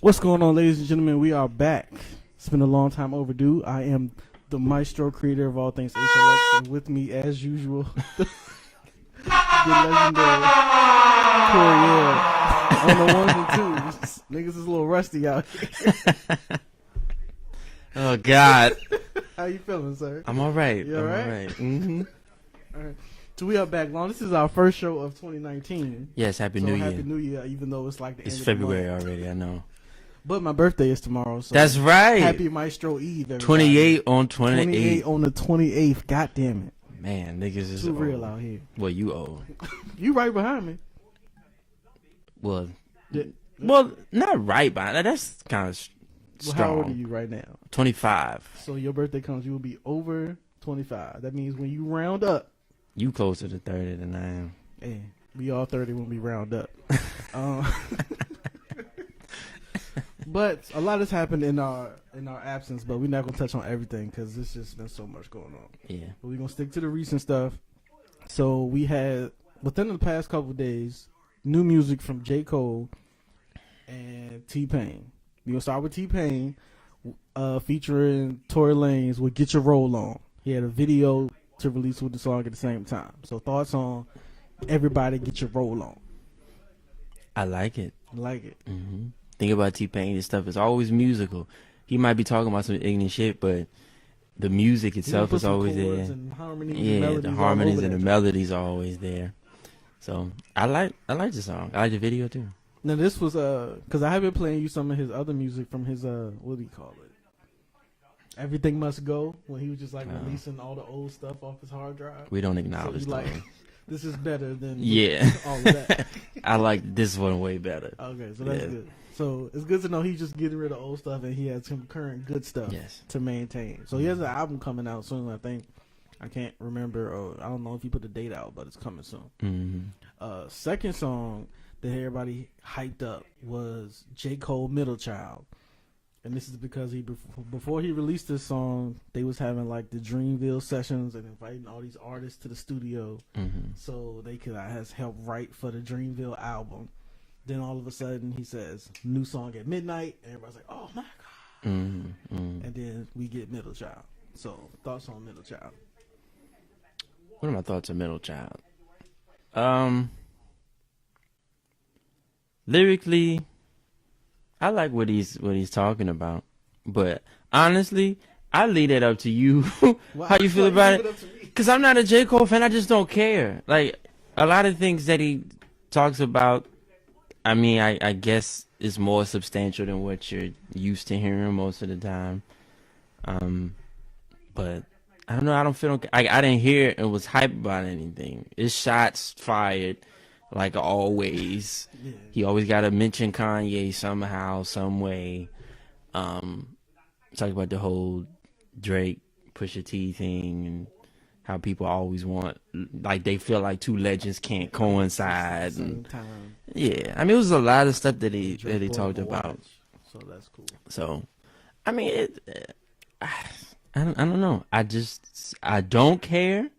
What's going on, ladies and gentlemen? We are back. It's been a long time overdue. I am the maestro, creator of all things HLX, and with me, as usual, the legendary Coriel on the ones and twos. Niggas is a little rusty out here. Oh, God. How you feeling, sir? I'm all right. You all right? All right. Mm-hmm. All right. So we are back, Long. This is our first show of 2019. Yes, Happy New Year. Happy New Year, even though it's like the It's end February of the month. already, I know. But my birthday is tomorrow. So That's right. Happy Maestro Eve, everybody. 28 on 28. 28 on the 28th. God damn it. Man, niggas is Too old. real out here. Well, you old. You right behind me. Well, Yeah. not right behind. That's kind of Well, strong. how old are you right now? 25. So your birthday comes, you will be over 25. That means when you round up, You closer to 30 than I am. hey, we all 30 when we round up. But a lot has happened in our absence, but we're not gonna touch on everything because there's just been so much going on. Yeah. But we're gonna stick to the recent stuff. So we had within the past couple of days new music from J. Cole and T-Pain. We're gonna start with T-Pain, featuring Tory Lanez with "Get Your Roll On." He had a video to release with the song at the same time. So thoughts on everybody get your roll on? I like it. Like it. Mm-hmm. Think about T-Pain. His stuff is always musical. He might be talking about some ignorant shit, but the music itself is always there. And harmonies Yeah, and the melodies harmonies all over and the that. melodies are always there. So I like the song. I like the video too. Now this was because I have been playing you some of his other music from his what do you call it? Everything Must Go, when he was just like releasing all the old stuff off his hard drive. We don't So acknowledge you like, those. this is better than Yeah. all of that. I like this one way better. Okay, so that's Yeah. good. So it's good to know he's just getting rid of old stuff and he has some current good stuff Yes. to maintain. So he has an album coming out soon, I think. I can't remember, or I don't know if he put the date out, but it's coming soon. Mm-hmm. Second song that everybody hyped up was J. Cole Middle Child. And this is because before he released this song, they was having like the Dreamville sessions and inviting all these artists to the studio Mm-hmm. so they could help write for the Dreamville album. Then all of a sudden he says, new song at midnight, and everybody's like, oh my God. Mm-hmm. Mm-hmm. And then we get Middle Child. So thoughts on Middle Child? What are my thoughts on Middle Child? Lyrically, I like what he's talking about, but honestly, I leave that up to you. How you feel about it? Because I'm not a J. Cole fan. I just don't care. Like a lot of things that he talks about, I mean, I guess is more substantial than what you're used to hearing most of the time. But I don't know. I don't feel. I didn't hear it and was hype about anything. It's shots fired, like always. Yeah. He always got to mention Kanye somehow, some way. Talk about the whole Drake Pusha T thing and how people always want, like they feel like two legends can't coincide. Same And, time. yeah, I mean it was a lot of stuff that he Drake talked Boy about. Watch. So that's cool. So, I mean, I don't know. I don't care,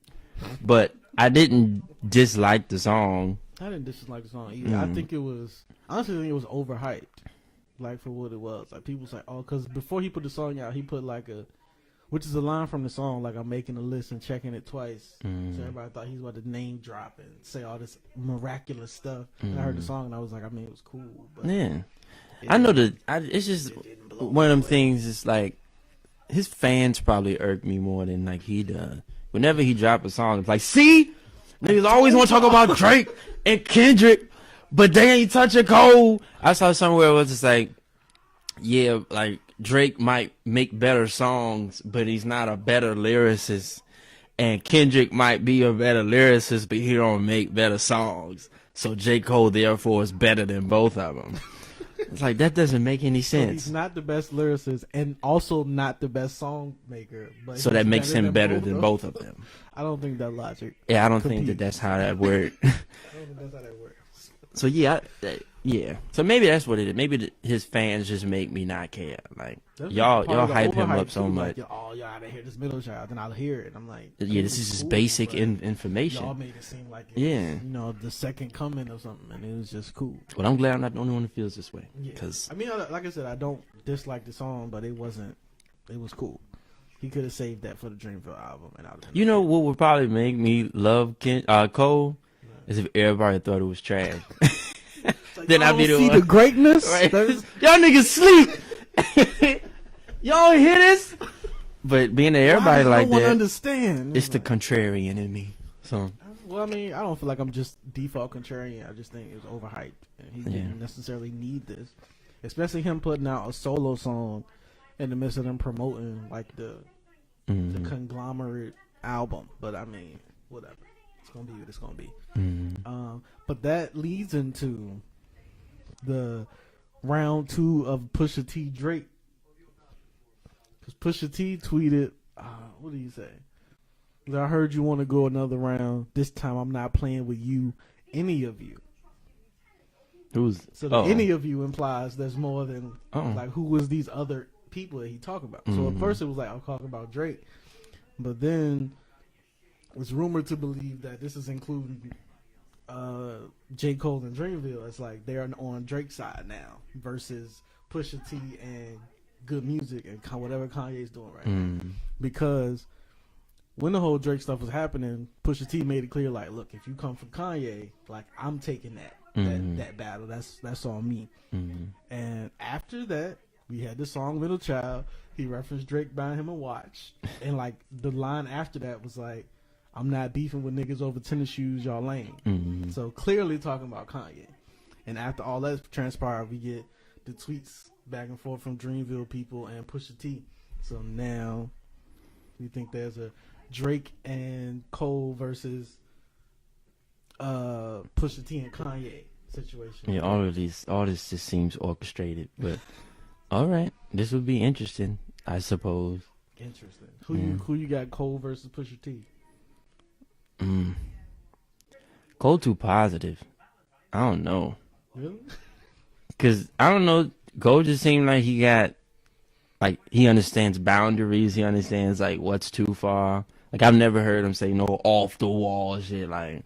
but I didn't dislike the song. I didn't dislike the song either. I think it was, honestly, I think it was overhyped, like for what it was. Like people was like, oh, because before he put the song out, he put like which is a line from the song, like I'm making a list and checking it twice. So everybody thought he was about to name drop and say all this miraculous stuff. And I heard the song and I was like, I mean, it was cool. But Yeah, I know that. It's just one of them things. It's like his fans probably irk me more than like he does. Whenever he drop a song, it's like, see, niggas always want to talk about Drake and Kendrick, but they ain't touching Cole. I saw somewhere it was just like, yeah, like Drake might make better songs, but he's not a better lyricist. And Kendrick might be a better lyricist, but he don't make better songs. So J. Cole, therefore, is better than both of them. It's like, that doesn't make any so sense. he's not the best lyricist and also not the best song maker. But So he's that makes him better than both of them. I don't think that logic. Yeah, I don't think Compete. that that's how that works. I don't think that's how that works. So yeah, yeah. So maybe that's what it is. Maybe his fans just make me not care. Like That's y'all part of the hype him overhype, up so too. much. Like, oh, y'all gotta hear this middle child, then I'll hear it. I'm like, Yeah, this is just cool, basic but information. Y'all made it seem like it Yeah. was, you know, the second coming or something, and it was just cool. But I'm glad I'm not the only one who feels this way. Yeah. Cause I mean, like I said, I don't dislike the song, but it was cool. He could have saved that for the Dreamville album, and you know what would probably make me love Cole is if everybody thought it was trash. like, Then I'd be the see one. the greatness. Right. That's- Y'all niggas sleep. Y'all hear this? But being that everybody why like no one that, understand. it's the contrarian in me. So Well, I mean, I don't feel like I'm just default contrarian. I just think it was overhyped, and he didn't necessarily need this, especially him putting out a solo song in the midst of them promoting like the conglomerate album. But I mean, whatever. It's gonna be what it's gonna be. But that leads into the round 2 of Pusha T Drake, because Pusha T tweeted, what did he say? I heard you want to go another round. This time I'm not playing with you, any of you. So any of you implies there's more than like who was these other people that he talked about. So at first it was like I'm talking about Drake, but then it's rumored to believe that this is including J. Cole and Dreamville. It's like they're on Drake's side now versus Pusha T and Good Music and whatever Kanye's doing right now. Because when the whole Drake stuff was happening, Pusha T made it clear, like, look, if you come from Kanye, like, I'm taking that battle. That's on me. And after that, we had the song Middle Child. He referenced Drake buying him a watch. And, like, the line after that was like, I'm not beefing with niggas over tennis shoes, y'all lame. So clearly talking about Kanye. And after all that transpired, we get the tweets back and forth from Dreamville people and Pusha T. So now we think there's a Drake and Cole versus Pusha T and Kanye situation. Yeah, all this just seems orchestrated. But all right, this would be interesting, I suppose. Interesting. Who you got, Cole versus Pusha T? Cole too positive. I don't know. Really? Cause I don't know. Cole just seemed like he got, like, he understands boundaries. He understands like what's too far. Like, I've never heard him say no off the wall shit. Like,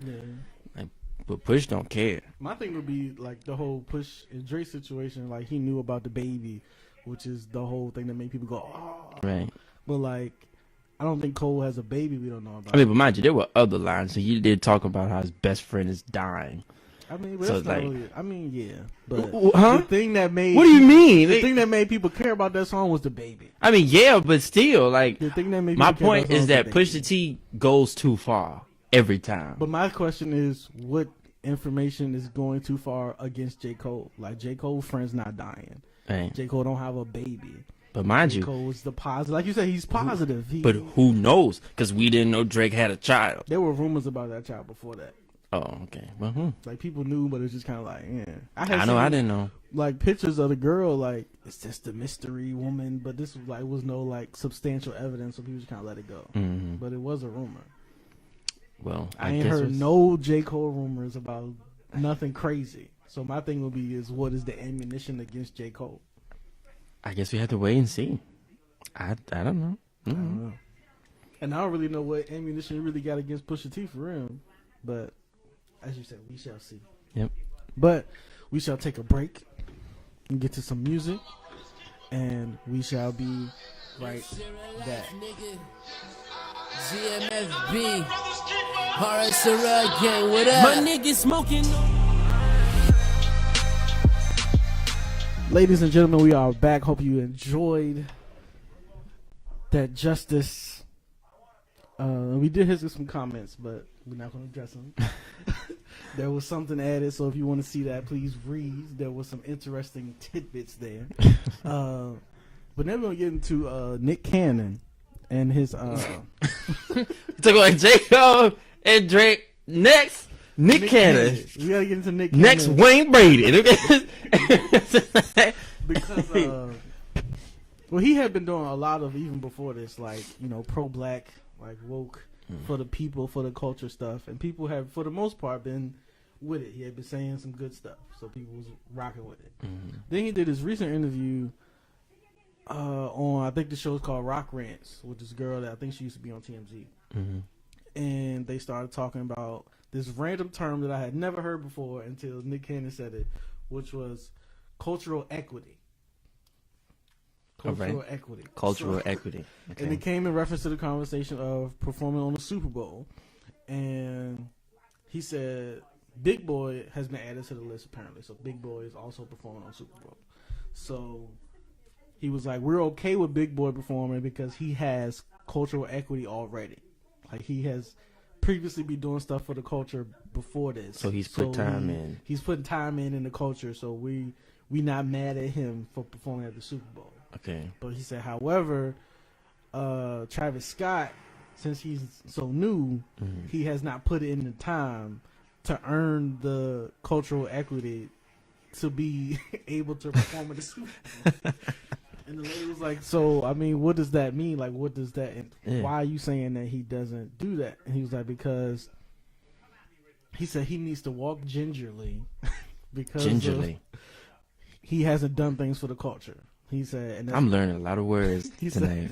but Push don't care. My thing would be like the whole Push and Drake situation. Like, he knew about the baby, which is the whole thing that made people go, oh. Right. But like, I don't think Cole has a baby we don't know about. I mean, but mind you, there were other lines. So he did talk about how his best friend is dying. I mean, but So that's not like- really, I mean, yeah. But Huh? the thing that made What do you mean? The thing that made people care about that song was the baby. I mean, yeah, but still, like, The thing that made my people care point about is the that song was the Pusha baby. T goes too far every time. But my question is, what information is going too far against J. Cole? Like, J. Cole's friend's not dying. Right. J. Cole don't have a baby. But mind J. you, Cole is the positive. Like you said, he's positive. but who knows? Because we didn't know Drake had a child. There were rumors about that child before that. Oh, okay. Well, Like, people knew, but it's just kind of like, yeah. I know. I didn't know. Like, pictures of the girl, like, it's just a mystery woman, but this was like, was no like substantial evidence, so people just kind of let it go. But it was a rumor. Well, I ain't heard no J. Cole rumors about nothing crazy. So my thing would be is, what is the ammunition against J. Cole? I guess we have to wait and see. I don't know. I don't know. And I don't really know what ammunition you really got against Pusha T for real. But as you said, we shall see. Yep. But we shall take a break and get to some music, and we shall be right back. GMFB, RS gang, what up? My niggas smoking. Ladies and gentlemen, we are back. Hope you enjoyed that justice. We did hit some comments, but we're not going to address them. There was something added, so if you want to see that, please read. There was some interesting tidbits there. But then we're going to get into Nick Cannon and his... Talk about J. Cole and Drake. Next, Nick Cannon. We got to get into Nick Cannon. Next, Wayne Brady. Because, well, he had been doing a lot of, even before this, like, you know, pro-black, like, woke, for the people, for the culture stuff. And people have, for the most part, been with it. He had been saying some good stuff, so people was rocking with it. Mm-hmm. Then he did his recent interview on, I think the show's called Rock Rants, with this girl that I think she used to be on TMZ. Mm-hmm. And they started talking about this random term that I had never heard before until Nick Cannon said it, which was cultural equity. Cultural equity. Cultural equity. Okay. And it came in reference to the conversation of performing on the Super Bowl. And he said Big Boy has been added to the list apparently. So Big Boy is also performing on Super Bowl. So he was like, we're okay with Big Boy performing because he has cultural equity already. Like, he has previously been doing stuff for the culture before this. So he's put time in. He's putting time in the culture. So we not mad at him for performing at the Super Bowl. Okay. But he said, however, Travis Scott, since he's so new, he has not put in the time to earn the cultural equity to be able to perform at the Super Bowl. And the lady was like, so, I mean, what does that mean? Like, what does that, why are you saying that he doesn't do that? And he was like, because he said he needs to walk gingerly because he hasn't done things for the culture. He said, and I'm learning a lot of words tonight.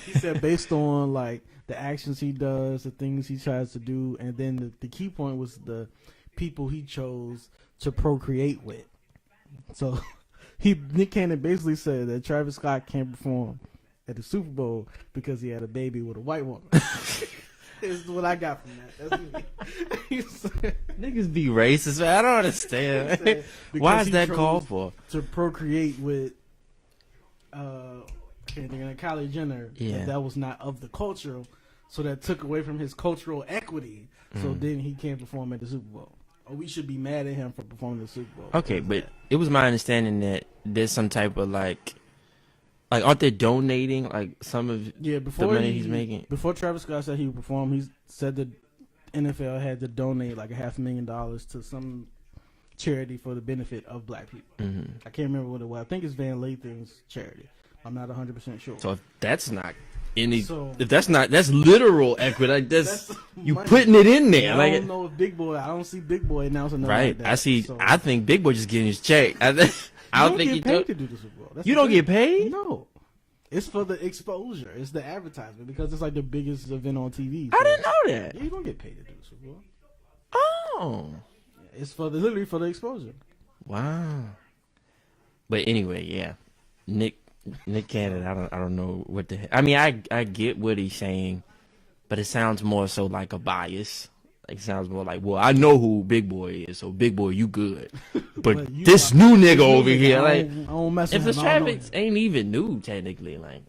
He said, based on like the actions he does, the things he tries to do, and then the key point was the people he chose to procreate with. So Nick Cannon basically said that Travis Scott can't perform at the Super Bowl because he had a baby with a white woman. Is what I got from that. That's me. Niggas be racist, man. I don't understand. Why is that called for? To procreate with can't think of Kylie Jenner. Yeah. That was not of the culture, so that took away from his cultural equity. So then he can't perform at the Super Bowl. Or we should be mad at him for performing at the Super Bowl. Okay, but it was my understanding that there's some type of like aren't they donating like some of the money he's making? Before Travis Scott said he would perform, he said the NFL had to donate like $500,000 to some charity for the benefit of black people. I can't remember what it was. I think it's Van Lathan's charity. I'm not 100% sure. So if that's not that's literal equity. Like that's you money. Putting it in there. I don't know if Big Boy. I don't see Big Boy announcing nothing right. Like that. I see. So, I think Big Boy just getting his check. I don't think he paid to do the Super Bowl. You don't get paid? No. It's for the exposure. It's the advertisement because it's like the biggest event on TV. So I didn't know that. Yeah, you don't get paid to do the Super Bowl. Oh. Yeah, it's literally for the exposure. Wow. But anyway, yeah. Nick Cannon, I don't know what the heck. I mean, I get what he's saying, but it sounds more so like a bias. Like, it sounds more like, well, I know who Big Boy is, so Big Boy, you good. But this new nigga over here, like, I don't mess if with the him, Travis ain't even new technically, like,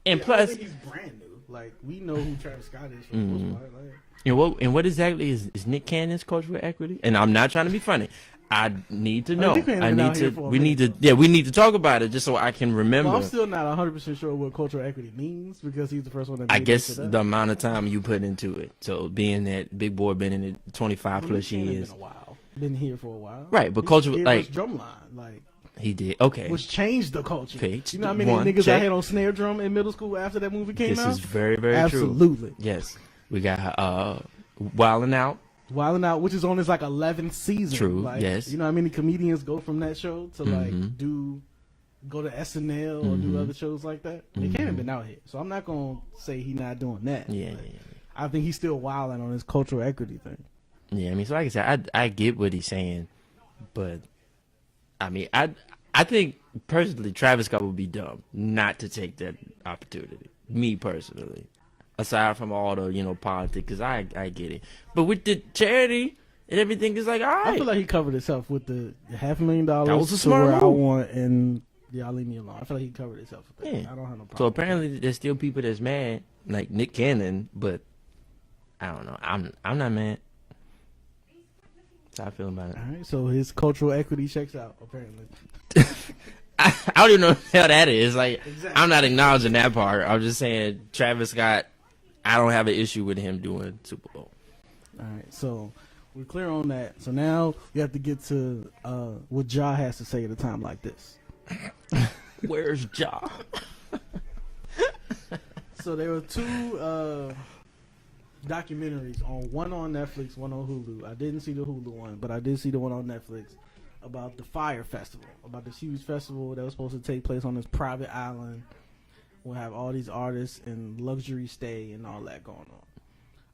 and yeah, plus, I think he's brand new. Like, we know who Travis Scott is for the most part. Like, and what exactly is Nick Cannon's cultural equity? And I'm not trying to be funny. I need to know. We need to talk about it just so I can remember. Well, I'm still not 100% sure what cultural equity means because he's the first one that made I guess the amount of time you put into it. So being that Big Boy been in it 25 plus years. Been a while. Been here for a while. Right, but cultural like drumline, like he did. Okay. Which changed the culture. Page you know how many niggas I had on snare drum in middle school after that movie came out? This is very, very true. Absolutely. Yes. We got Wildin' Out. Wildin' Out, which is on his like 11th season. True. Like, yes. You know how many comedians go from that show to like go to SNL or do other shows like that? They can't have been out here, so I'm not gonna say he's not doing that. Yeah, I think he's still wilding on his cultural equity thing. Yeah, I mean, so like I said, I get what he's saying, but I mean, I think personally, Travis Scott would be dumb not to take that opportunity. Me personally. Aside from all the, politics, because I get it. But with the charity and everything, it's like, all right. I feel like he covered himself with the $500,000 that was a smart where move. I want, and y'all leave me alone. I feel like he covered himself with that. Yeah. I don't have no problem. So apparently there's still people that's mad, like Nick Cannon, but I don't know. I'm not mad. That's how I feel about it. All right, so his cultural equity checks out, apparently. I don't even know what the hell that is. Like, exactly. I'm not acknowledging that part. I'm just saying Travis Scott, I don't have an issue with him doing Super Bowl. All right, so we're clear on that. So now we have to get to what Ja has to say at a time like this. Where's Ja? So there were two documentaries one on Netflix, one on Hulu. I didn't see the Hulu one, but I did see the one on Netflix about the Fire Festival, about this huge festival that was supposed to take place on this private island. We'll have all these artists and luxury stay and all that going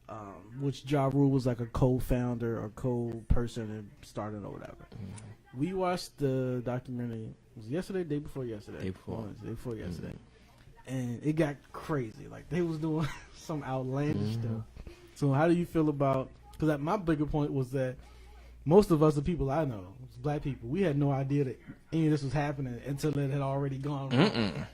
on. Which Ja Rule was like a co-founder or co-person and started or whatever. Mm-hmm. We watched the documentary. Was it yesterday? Day before yesterday. Day before yesterday. And it got crazy. Like they was doing some outlandish stuff. So how do you feel about? Because my bigger point was that most of us, the people I know, black people, we had no idea that any of this was happening until it had already gone wrong.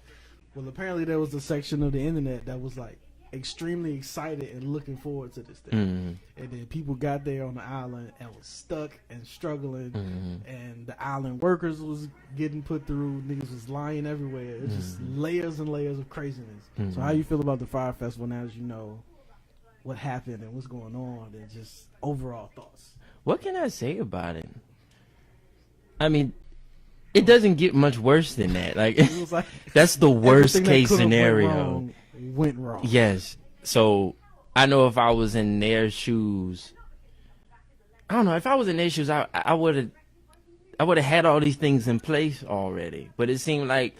Well, apparently there was a section of the internet that was like extremely excited and looking forward to this thing. And then people got there on the island and was stuck and struggling. And the island workers was getting put through. Niggas was lying everywhere. It's just layers and layers of craziness. So how you feel about the Fire Festival now as you know what happened and what's going on and just overall thoughts? What can I say about it? I mean, it doesn't get much worse than that. Like, that's the worst case scenario. Went wrong. Yes. So I know if I was in their shoes, I don't know. If I was in their shoes, I would have had all these things in place already. But it seemed like,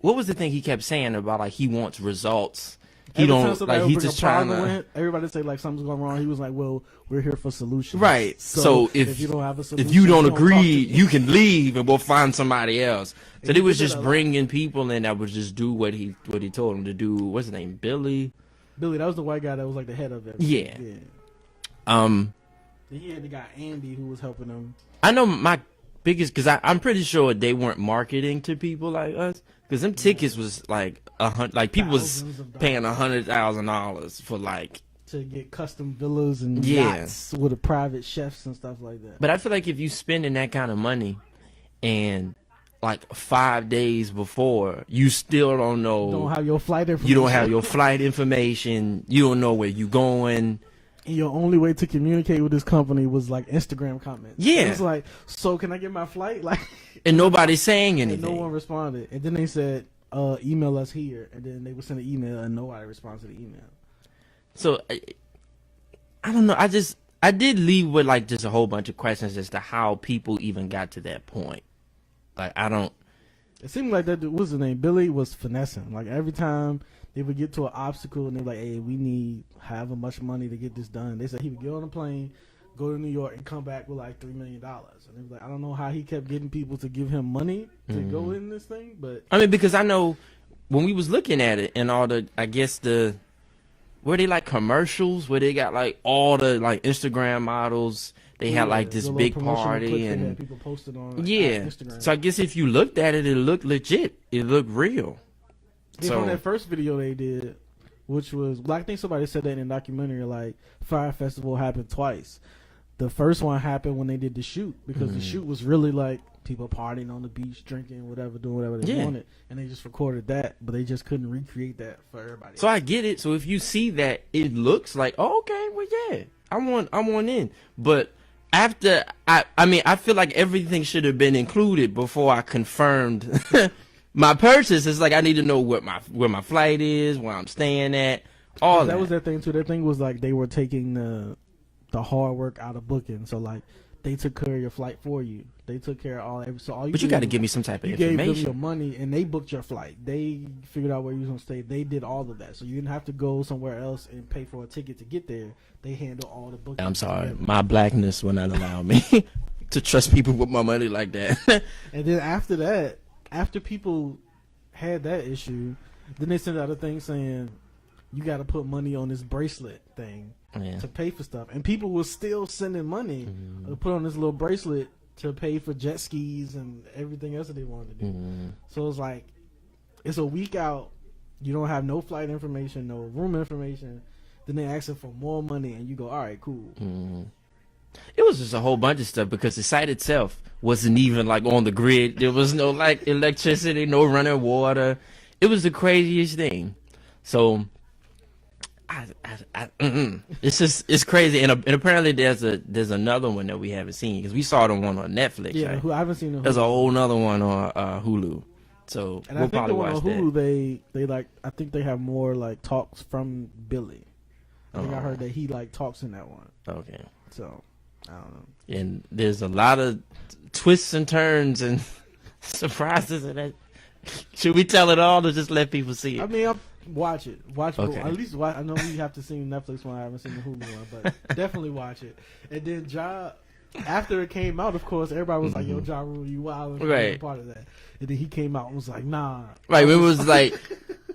what was the thing he kept saying about like he wants results? He don't like he's just trying to. Everybody say like something's going wrong. He was like, "Well, we're here for solutions." Right. So if you don't have a solution, if you don't agree, you can leave and we'll find somebody else. So they was just bringing people in that would just do what he told them to do. What's his name? Billy. Billy. That was the white guy that was like the head of it. Yeah. Then he had the guy Andy who was helping him. I know my biggest because I'm pretty sure they weren't marketing to people like us. Because them tickets was like like people was paying $100,000 for like to get custom villas and yachts with a private chefs and stuff like that. But I feel like if you spending that kind of money and like 5 days before you still don't know, you don't have your flight information. You don't have your flight information. You don't know where you going. And your only way to communicate with this company was like Instagram comments. Yeah, it's like, so can I get my flight? Like. And nobody's saying anything. And no one responded. And then they said, email us here. And then they would send an email and nobody responded to the email. So, I don't know. I did leave with like just a whole bunch of questions as to how people even got to that point. Like, I don't. It seemed like that dude, what's his name? Billy was finessing. Like every time they would get to an obstacle and they were like, hey, we need however much money to get this done. They said he would get on a plane, go to New York and come back with like $3 million. And it was like, I don't know how he kept getting people to give him money to go in this thing, but I mean, because I know when we was looking at it and all the, I guess where they like commercials where they got like all the like Instagram models, they had like this big party and people posted on Instagram. So I guess if you looked at it, it looked legit. It looked real. So on that first video they did, which was, well, I think somebody said that in a documentary, like Fire Festival happened twice. The first one happened when they did the shoot because the shoot was really like people partying on the beach, drinking, whatever, doing whatever they wanted, and they just recorded that, but they just couldn't recreate that for everybody else. So I get it. So if you see that, it looks like, oh, okay, well, yeah, I want in. But after I feel like everything should have been included before I confirmed my purchase. It's like I need to know where my flight is, where I'm staying at, all that. That was that thing too. That thing was like they were taking the hard work out of booking. So like they took care of your flight for you. They took care of all you. But you got to give me some type of information. You gave them your money and they booked your flight. They figured out where you was gonna stay. They did all of that. So you didn't have to go somewhere else and pay for a ticket to get there. They handle all the booking. I'm sorry, my blackness will not allow me to trust people with my money like that. And then after that, after people had that issue, then they sent out a thing saying you got to put money on this bracelet thing to pay for stuff. And people were still sending money to put on this little bracelet to pay for jet skis and everything else that they wanted to do. So it's like, it's a week out. You don't have no flight information, no room information. Then they ask for more money and you go, all right, cool. It was just a whole bunch of stuff because the site itself wasn't even like on the grid. There was no like electricity, no running water. It was the craziest thing. So it's crazy. And apparently there's another one that we haven't seen because we saw the one on Netflix. Yeah, right? I haven't seen the Hulu. There's a whole nother one on Hulu. So and we'll I think probably the one watch on Hulu, that. they like, I think they have more like talks from Billy. I think I heard that he like talks in that one. Okay. So I don't know. And there's a lot of twists and turns and surprises in that. Should we tell it all or just let people see it? I mean, watch it. Okay. At least watch. I know we have to see the Netflix one. I haven't seen the Hulu one, but definitely watch it. And then after it came out, of course, everybody was like, "Yo, Ja Rule, you wild." Right. Part of that. And then he came out and was like, "Nah." Right. It was like,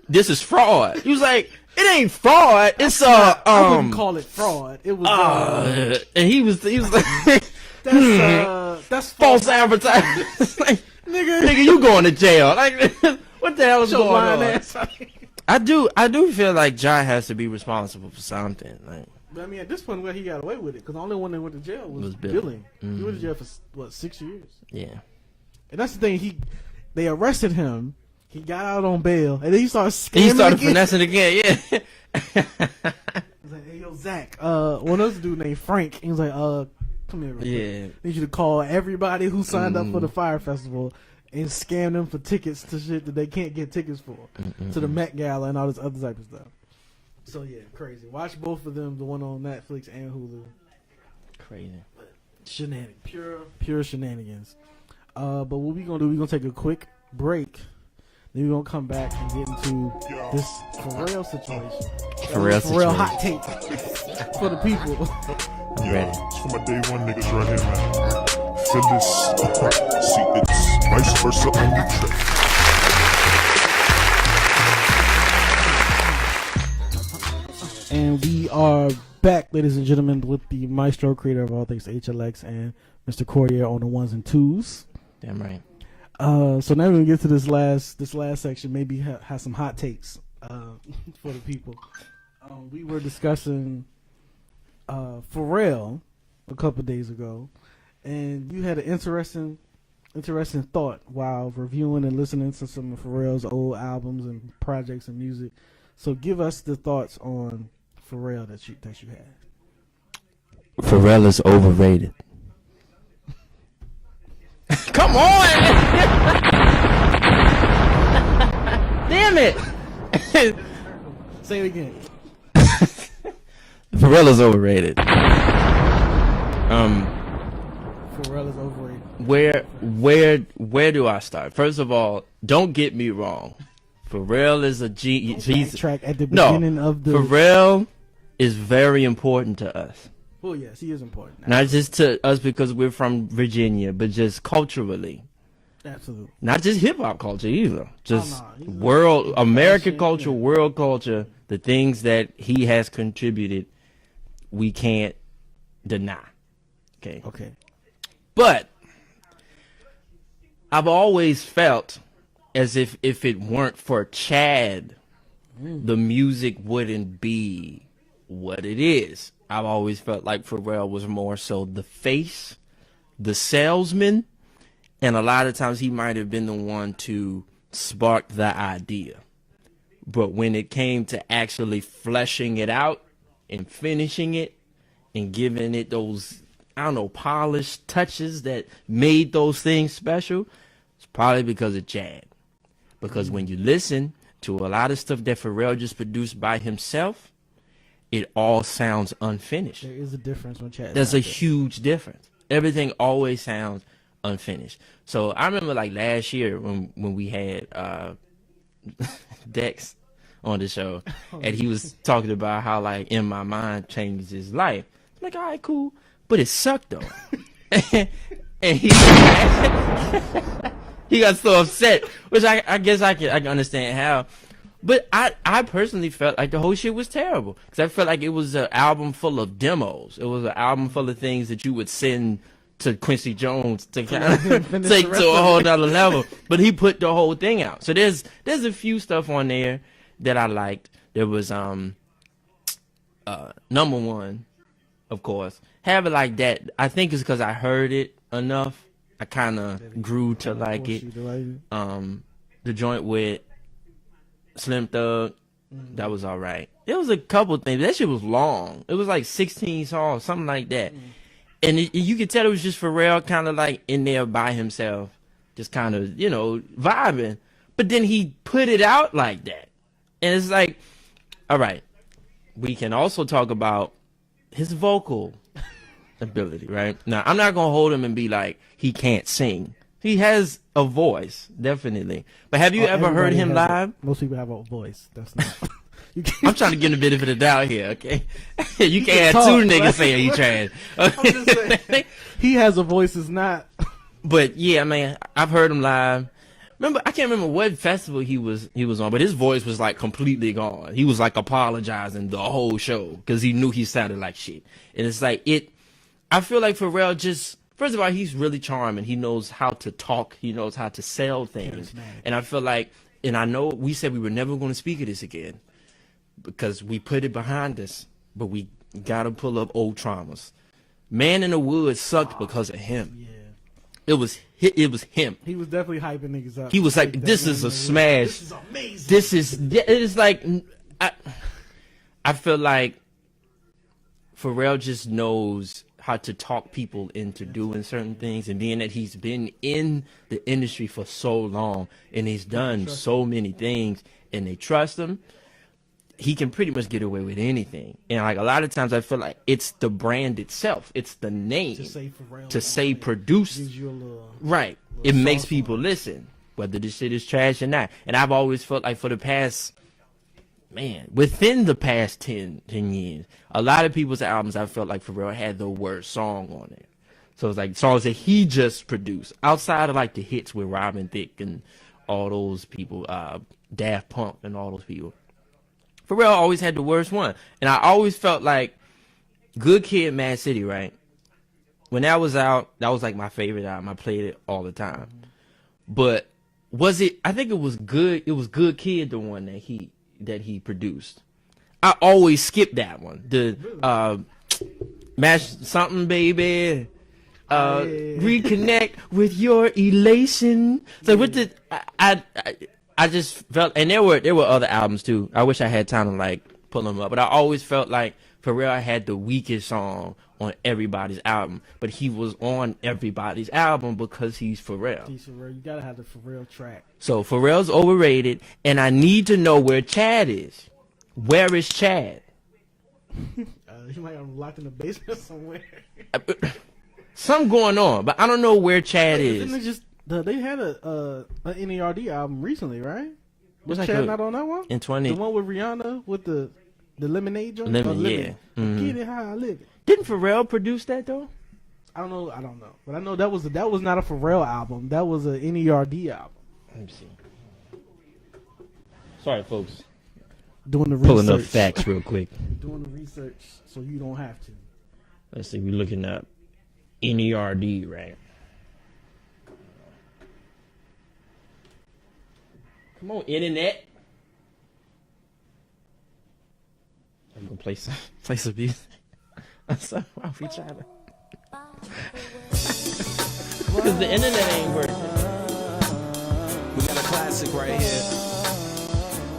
this is fraud. He was like, it ain't fraud. It's I wouldn't call it fraud. It was. And he was like, that's false advertising. Like, nigga, you going to jail? Like, what the hell is going on? I do feel like Ja has to be responsible for something. Like, but I mean, at this point, where he got away with it, because the only one that went to jail was Billy. Mm-hmm. He went to jail for 6 years. Yeah. And that's the thing. They arrested him. He got out on bail, and then he started scamming. He started finessing again. Yeah. He's like, "Hey, yo, Zach. One other dude named Frank." He was like, "Come here, real quick. Yeah. Need you to call everybody who signed up for the Fire Festival and scam them for tickets to shit that they can't get tickets for, to the Met Gala and all this other type of stuff." So yeah, crazy. Watch both of them, the one on Netflix and Hulu. Crazy. Shenanigans, pure shenanigans. But what we gonna do? We gonna take a quick break. Then we're gonna come back and get into this Pharrell situation. Pharrell hot take for the people. Ready. It's for my day one niggas right here, man. Feel this. See, it's vice versa on the track. And we are back, ladies and gentlemen, with the maestro, creator of all things HLX, and Mr. Corrier on the ones and twos. Damn right. So now we're gonna get to this last section. Maybe have some hot takes for the people. We were discussing Pharrell a couple of days ago, and you had an interesting thought while reviewing and listening to some of Pharrell's old albums and projects and music. So give us the thoughts on Pharrell that you had. Pharrell is overrated. Come on! Damn it! Say it again. Pharrell is overrated. Pharrell is overrated. Where do I start? First of all, don't get me wrong. Pharrell is a G. He's track at the beginning of the. Pharrell is very important to us. Well, yes, he is important. Not just to us because we're from Virginia, but just culturally. Absolutely. Not just hip hop culture either. Just American culture, world culture. The things that he has contributed, we can't deny. Okay. But I've always felt as if it weren't for Chad, the music wouldn't be what it is. I've always felt like Pharrell was more so the face, the salesman, and a lot of times he might have been the one to spark the idea. But when it came to actually fleshing it out and finishing it and giving it those, I don't know, polished touches that made those things special, it's probably because of Chad. Because when you listen to a lot of stuff that Pharrell just produced by himself, it all sounds unfinished. There is a difference when Chad. There's a huge difference. Everything always sounds unfinished. So I remember like last year when we had Dex on the show, and he was talking about how like In My Mind changed his life. I'm like, all right, cool, but it sucked though. And he got so upset, which I guess I can understand how. But I personally felt like the whole shit was terrible because I felt like it was an album full of demos. It was an album full of things that you would send to Quincy Jones to kind of take to a whole nother level. But he put the whole thing out. So there's a few stuff on there that I liked. There was number one, of course. Have It Like That. I think it's because I heard it enough. I kind of grew to like it. The joint with Slim Thug, that was all right. There was a couple things. That shit was long. It was like 16 songs, something like that. And you could tell it was just Pharrell kind of like in there by himself, just kind of, vibing. But then he put it out like that. And it's like, all right, we can also talk about his vocal ability, right? Now, I'm not going to hold him and be like, he can't sing. He has a voice, definitely. But have you ever heard him live? Most people have a voice. That's not. I'm trying to get a bit of doubt here, okay? You can't have two niggas saying he trash. I'm just saying, he has a voice. It's not. But yeah, man, I've heard him live. Remember, I can't remember what festival he was on, but his voice was like completely gone. He was like apologizing the whole show because he knew he sounded like shit. And it's like I feel like Pharrell just, first of all, he's really charming. He knows how to talk. He knows how to sell things. And I feel like, and I know we said we were never going to speak of this again because we put it behind us, but we got to pull up old traumas. Man in the Woods sucked because of him. Yeah. It was him. He was definitely hyping niggas up. He was like, "This is a smash. This is amazing. It is like, I feel like Pharrell just knows how to talk people into doing certain things, and being that he's been in the industry for so long and he's done so many things, and they trust him. He can pretty much get away with anything. And like a lot of times I feel like it's the brand itself. It's the name. To say produce. Right. It makes people listen, whether this shit is trash or not. And I've always felt like for the past, within the past 10 years, a lot of people's albums I felt like Pharrell had the worst song on it. So it's like songs that he just produced. Outside of like the hits with Robin Thicke and all those people, Daft Punk and all those people. Pharrell always had the worst one. And I always felt like Good Kid, Mad City, right? When that was out, that was like my favorite album. I played it all the time. But I think it was Good Kid, the one that he produced. I always skipped that one. The Mash Something Baby. Reconnect with your elation. So with the I just felt, and there were other albums too. I wish I had time to like pull them up, but I always felt like Pharrell had the weakest song on everybody's album, but he was on everybody's album because he's Pharrell. You gotta have the Pharrell track. So Pharrell's overrated, and I need to know where Chad is. Where is Chad? He might have locked in the basement somewhere. Something going on, but I don't know where Chad is. They had an NERD album recently, right? Was like Chad not on that one? In 20. The one with Rihanna with the Lemonade joint? Lemon, yeah. Mm-hmm. Get it how I live it. Didn't Pharrell produce that though? I don't know. But I know that was not a Pharrell album. That was a NERD album. Let me see. Sorry, folks. Doing the research. Pulling up facts real quick. Doing the research so you don't have to. Let's see. We're looking up NERD, right? Come on, internet. I'm gonna play some music. So why we trying to? Because the internet ain't working. We got a classic right here.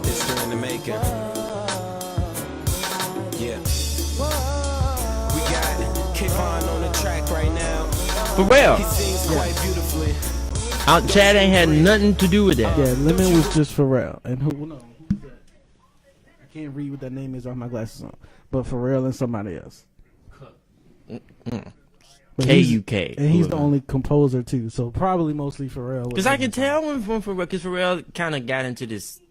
History in the making. Yeah. We got Kayvon on the track right now. Pharrell. He sings quite beautifully. Chad ain't had nothing to do with that. Yeah, Lemon was just Pharrell. And who's that? I can't read what that name is on my glasses on. But Pharrell and somebody else. K-U-K. And he's the only composer too. So probably mostly Pharrell. Because I can tell when from Pharrell, because Pharrell kind of got into this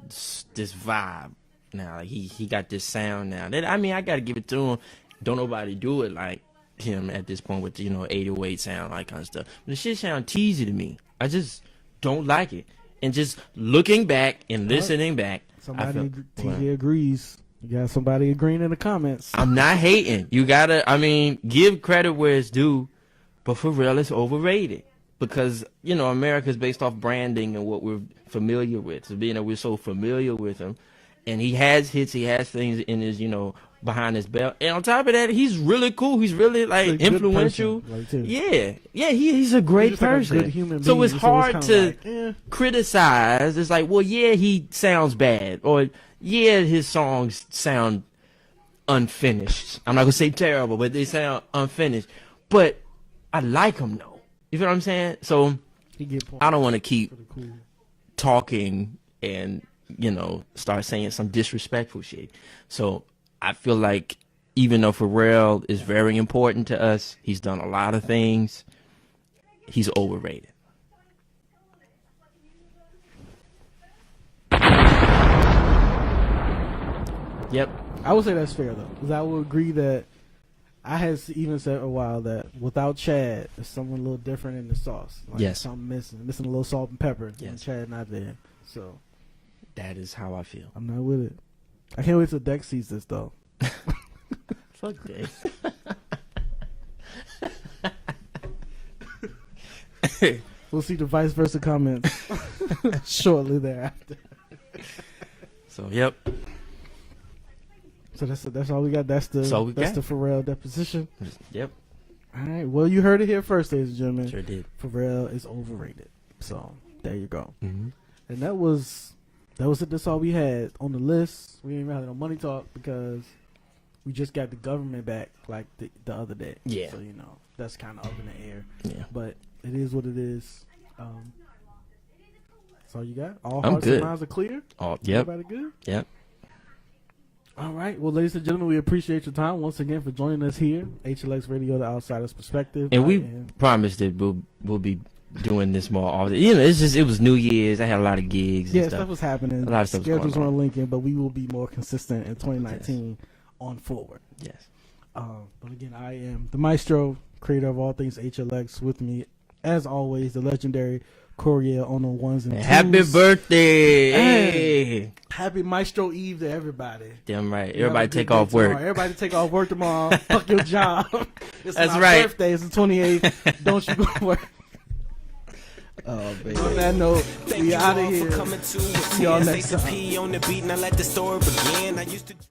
vibe now. Like he got this sound now. I got to give it to him. Don't nobody do it like him at this point with 808 sound, like kind of stuff. But the shit sound teasy to me. I just don't like it. And just looking back and listening back, somebody TJ agrees. You got somebody agreeing in the comments. I'm not hating. You gotta, give credit where it's due, but Pharrell is overrated because America's based off branding and what we're familiar with. So being that we're so familiar with him, and he has hits, he has things in his behind his belt, and on top of that, he's really cool. He's really like influential. He's a great person. Like a human so being. It's hard to like, criticize. It's like, well, yeah, he sounds bad, or yeah, his songs sound unfinished. I'm not gonna say terrible, but they sound unfinished. But I like him though. You feel what I'm saying? So I don't want to keep talking and start saying some disrespectful shit. So I feel like even though Pharrell is very important to us, he's done a lot of things, he's overrated. Yep. I would say that's fair though, because I would agree that I had even said a while that without Chad, there's something a little different in the sauce. Like Yes. something missing a little salt and pepper. When Yes. Chad not there, so That is how I feel. I'm not with it. I can't wait till Dex sees this though. Fuck that. We'll see the vice versa comments shortly thereafter. So yep. So that's all we got. That's the Pharrell deposition. Yep. All right. Well, you heard it here first, ladies and gentlemen. Sure did. Pharrell is overrated. So there you go. Mm-hmm. And that was it. That's all we had on the list. We didn't even have no money talk because we just got the government back like the other day. Yeah. So that's kind of up in the air. Yeah. But it is what it is. That's all you got. All I'm hearts good. and minds are clear. Yep. Everybody good? Yep. All right. Well, ladies and gentlemen, we appreciate your time once again for joining us here. HLX Radio, the Outsider's Perspective. And we promised that we'll be doing this more often. It was New Year's. I had a lot of gigs. Yeah, and stuff was happening. A lot of stuff was Schedules going on. weren't linking, but we will be more consistent in 2019 on forward. Yes. But again, I am the maestro, creator of all things HLX. With me, as always, the legendary Coriel on the ones and twos. Happy birthday! Hey. Happy Maestro Eve to everybody. Damn right. You have a Everybody good take day off work. tomorrow. Everybody take off work tomorrow. Fuck your job. It's That's my right. birthday. It's the 28th. Don't you go to work. Oh, baby. On that note, we out of here. Coming to See y'all next time. on the beat, now let the story begin. I used to